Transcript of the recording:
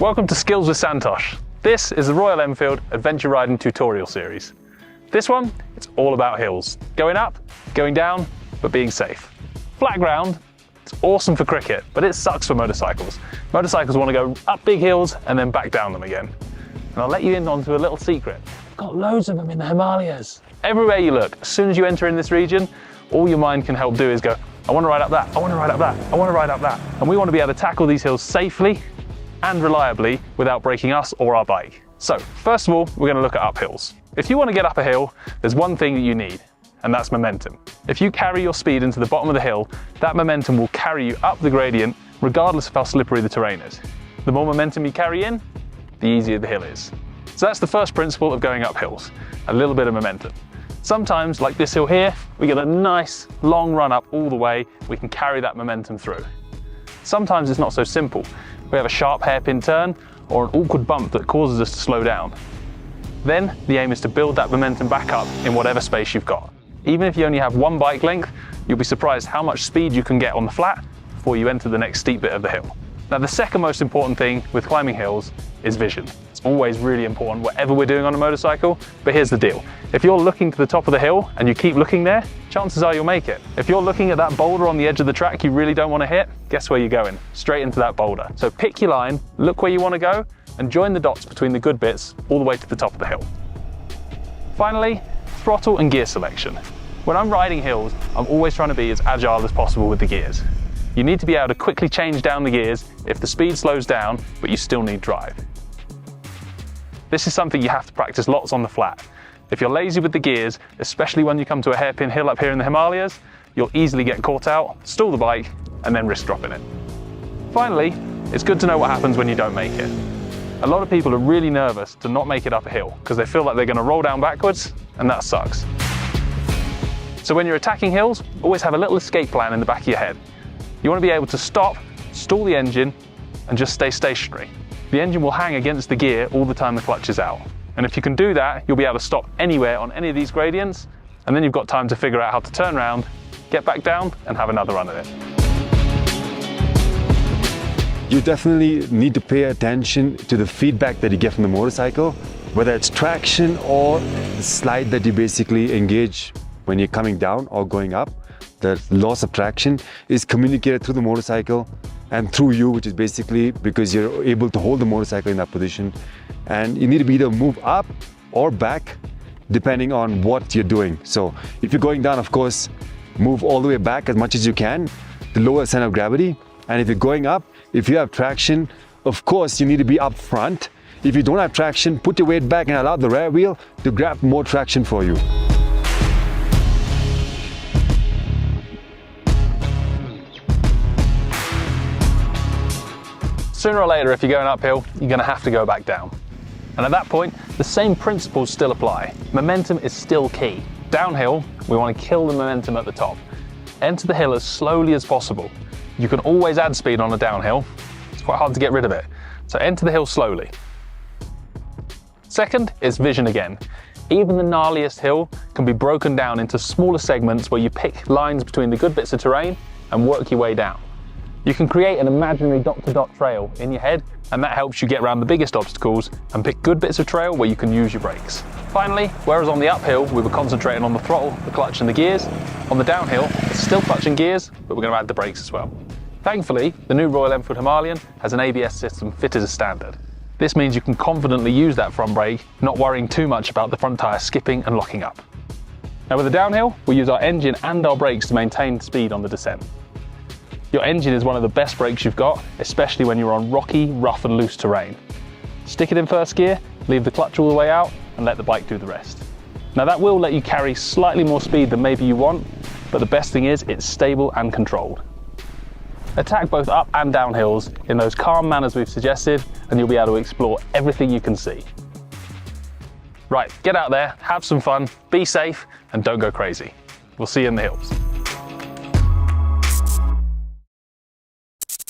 Welcome to Skills with Santosh. This is the Royal Enfield Adventure Riding Tutorial Series. This one, it's all about hills. Going up, going down, but being safe. Flat ground, it's awesome for cricket, but it sucks for motorcycles. Motorcycles want to go up big hills and then back down them again. And I'll let you in onto a little secret. I've got loads of them in the Himalayas. Everywhere you look, as soon as you enter in this region, all your mind can help do is go, I want to ride up that, I want to ride up that, I want to ride up that. And we want to be able to tackle these hills safely and reliably without breaking us or our bike. So, first of all, we're going to look at uphills. If you want to get up a hill, there's one thing that you need, and that's momentum. If you carry your speed into the bottom of the hill, that momentum will carry you up the gradient, regardless of how slippery the terrain is. The more momentum you carry in, the easier the hill is. So that's the first principle of going up hills, a little bit of momentum. Sometimes, like this hill here, we get a nice long run up all the way, we can carry that momentum through. Sometimes it's not so simple. We have a sharp hairpin turn or an awkward bump that causes us to slow down. Then the aim is to build that momentum back up in whatever space you've got. Even if you only have one bike length, you'll be surprised how much speed you can get on the flat before you enter the next steep bit of the hill. Now, the second most important thing with climbing hills is vision. It's always really important, whatever we're doing on a motorcycle, but here's the deal. If you're looking to the top of the hill and you keep looking there, chances are you'll make it. If you're looking at that boulder on the edge of the track you really don't want to hit, guess where you're going? Straight into that boulder. So pick your line, look where you want to go, and join the dots between the good bits all the way to the top of the hill. Finally, throttle and gear selection. When I'm riding hills, I'm always trying to be as agile as possible with the gears. You need to be able to quickly change down the gears if the speed slows down, but you still need drive. This is something you have to practice lots on the flat. If you're lazy with the gears, especially when you come to a hairpin hill up here in the Himalayas, you'll easily get caught out, stall the bike, and then risk dropping it. Finally, it's good to know what happens when you don't make it. A lot of people are really nervous to not make it up a hill because they feel like they're going to roll down backwards, and that sucks. So when you're attacking hills, always have a little escape plan in the back of your head. You want to be able to stop, stall the engine, and just stay stationary. The engine will hang against the gear all the time the clutch is out. And if you can do that, you'll be able to stop anywhere on any of these gradients, and then you've got time to figure out how to turn around, get back down, and have another run at it. You definitely need to pay attention to the feedback that you get from the motorcycle, whether it's traction or the slide that you basically engage when you're coming down or going up. The loss of traction is communicated through the motorcycle and through you, which is basically because you're able to hold the motorcycle in that position. And you need to be either move up or back depending on what you're doing. So if you're going down, of course, move all the way back as much as you can to lower center of gravity. And if you're going up, if you have traction, of course, you need to be up front. If you don't have traction, put your weight back and allow the rear wheel to grab more traction for you. Sooner or later, if you're going uphill, you're going to have to go back down. And at that point, the same principles still apply. Momentum is still key. Downhill, we want to kill the momentum at the top. Enter the hill as slowly as possible. You can always add speed on a downhill. It's quite hard to get rid of it. So enter the hill slowly. Second is vision again. Even the gnarliest hill can be broken down into smaller segments where you pick lines between the good bits of terrain and work your way down. You can create an imaginary dot-to-dot trail in your head, and that helps you get around the biggest obstacles and pick good bits of trail where you can use your brakes. Finally, whereas on the uphill we were concentrating on the throttle, the clutch and the gears, on the downhill it's still clutch and gears, but we're going to add the brakes as well. Thankfully, the new Royal Enfield Himalayan has an ABS system fitted as standard. This means you can confidently use that front brake, not worrying too much about the front tyre skipping and locking up. Now with the downhill, we use our engine and our brakes to maintain speed on the descent. Your engine is one of the best brakes you've got, especially when you're on rocky, rough and loose terrain. Stick it in first gear, leave the clutch all the way out, and let the bike do the rest. Now that will let you carry slightly more speed than maybe you want, but the best thing is it's stable and controlled. Attack both up and down hills in those calm manners we've suggested, and you'll be able to explore everything you can see. Right, get out there, have some fun, be safe, and don't go crazy. We'll see you in the hills.